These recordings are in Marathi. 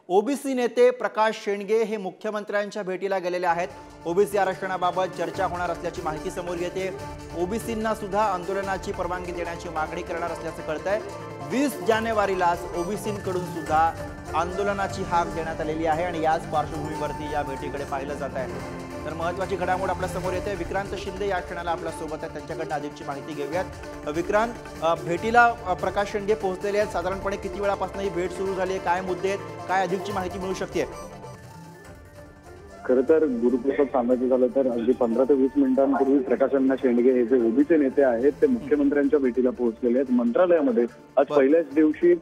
ओबीसी नेते प्रकाश शेंडगे हे मुख्यमंत्र्यांच्या भेटीला गेलेले आहेत। ओबीसी आरक्षणाबाबत चर्चा होणार असल्याची माहिती समोर येते। ओबीसींना सुद्धा आंदोलनाची परवानगी देण्याची मागणी करणार असल्याचं कळतंय। 20 जानेवारीला ओबीसींकडून सुद्धा आंदोलनाची हाक देण्यात आलेली आहे आणि याच पार्श्वभूमीवरती या भेटीकडे पाहिलं जात आहे। तर महत्त्वाची घडामोड आपल्या समोर येते। विक्रांत शिंदे या क्षणाला आपल्या सोबत आहेत, त्यांच्याकडून अधिकची माहिती घेऊयात। विक्रांत, भेटीला प्रकाश शेंडगे पोहोचलेले आहेत। साधारणपणे किती वेळापासून ही भेट सुरू झाली आहे, काय मुद्दे आहेत, काय अधिकची माहिती मिळू शकते? खरं तर गुरुप्रसाद सांगायचं झालं तर अगदी 15 ते 20 मिनिटांपूर्वी प्रकाश अण्णा शेंडगे हे जे ओबीसी नेते आहेत ते मुख्यमंत्र्यांच्या भेटीला पोहोचलेले आहेत। मंत्रालयामध्ये आज पहिल्याच दिवशी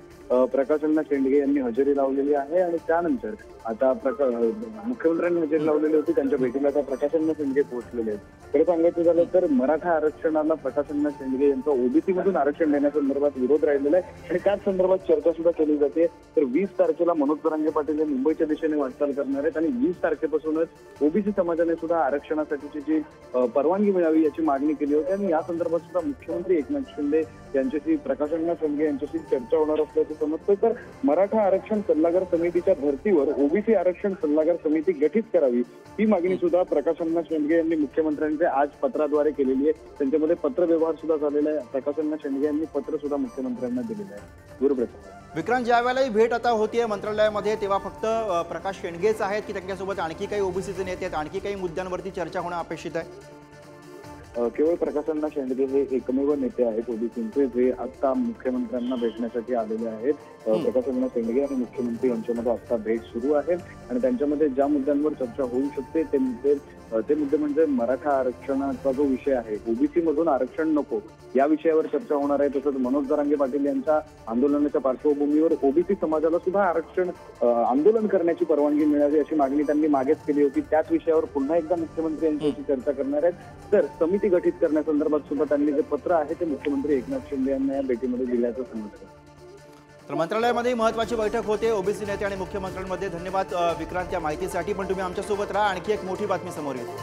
प्रकाश अण्णा शेंडगे यांनी हजेरी लावलेली आहे आणि त्यानंतर आता मुख्यमंत्र्यांनी हजेरी लावलेली होती त्यांच्या भेटीला आता प्रकाश अण्णा शेंडगे पोहोचलेले आहेत। खरं सांगायचं झालं तर मराठा आरक्षणाला प्रकाश अण्णा शेंडगे यांचा ओबीसी मधून आरक्षण देण्यासंदर्भात विरोध राहिलेला आहे आणि त्याच संदर्भात चर्चा सुद्धा केली जाते। तर 20 तारखेला मनोज जरांगे पाटील हे मुंबईच्या दिशेने वाटचाल करणार आहेत आणि 20 तारखेपासूनच ओबीसी समाजाने सुद्धा आरक्षणासाठीची जी परवानगी मिळावी याची मागणी केली होती आणि या संदर्भात सुद्धा मुख्यमंत्री एकनाथ शिंदे यांच्याशी प्रकाश अण्णा शेंडगे यांच्याशी चर्चा होणार असल्याचं समजतं। तर मराठा आरक्षण सल्लागार समितीच्या धर्तीवर ओबीसी आरक्षण सल्लागार समिती गठीत करावी ही मागणी सुद्धा प्रकाश अण्णा शेंडगे यांनी मुख्यमंत्र्यांचे आज पत्राद्वारे केलेली आहे। त्यांच्यामध्ये पत्रव्यवहार सुद्धा झालेला आहे। प्रकाश अण्णा शेंडगे यांनी पत्र सुद्धा मुख्यमंत्र्यांना दिलेलं आहे। गुरुप्रसाद, विक्रांत, ज्यावेळेला ही भेट आता होतीये मंत्रालयामध्ये तेव्हा फक्त प्रकाश शेंडगेच आहेत की त्यांच्यासोबत आणखी काही ओबीसीचे नेते आहेत, आणखी काही मुद्द्यांवरती चर्चा होणं अपेक्षित आहे? केवळ प्रकाश अण्णा शेंडगे हे एकमेव नेते आहेत ओबीसीचे जे आता मुख्यमंत्र्यांना भेटण्यासाठी आलेले आहेत। प्रकाश अण्णा शेंडगे आणि मुख्यमंत्री यांच्यामध्ये आता भेट सुरू आहे आणि त्यांच्यामध्ये ज्या मुद्द्यांवर चर्चा होऊ शकते ते मुद्दे म्हणजे मराठा आरक्षणाचा जो विषय आहे, ओबीसी मधून आरक्षण नको या विषयावर चर्चा होणार आहे। तसंच मनोज जरांगे पाटील यांच्या आंदोलनाच्या पार्श्वभूमीवर ओबीसी समाजाला सुद्धा आरक्षण आंदोलन करण्याची परवानगी मिळावी अशी मागणी त्यांनी मागेच केली होती। त्याच विषयावर पुन्हा एकदा मुख्यमंत्री यांच्याशी चर्चा करणार आहेत। तर समिती गठीत करण्यासंदर्भात सुद्धा त्यांनी जे पत्र आहे ते मुख्यमंत्री एकनाथ शिंदे यांना या भेटीमध्ये दिल्याचं समजतं। तर मंत्रालयामध्ये महत्त्वाची बैठक होते ओबीसी नेते आणि मुख्यमंत्र्यांमध्ये। धन्यवाद विक्रांत या माहितीसाठी। पण तुम्ही आमच्या सोबत राहा, आणखी एक मोठी बातमी समोर येते।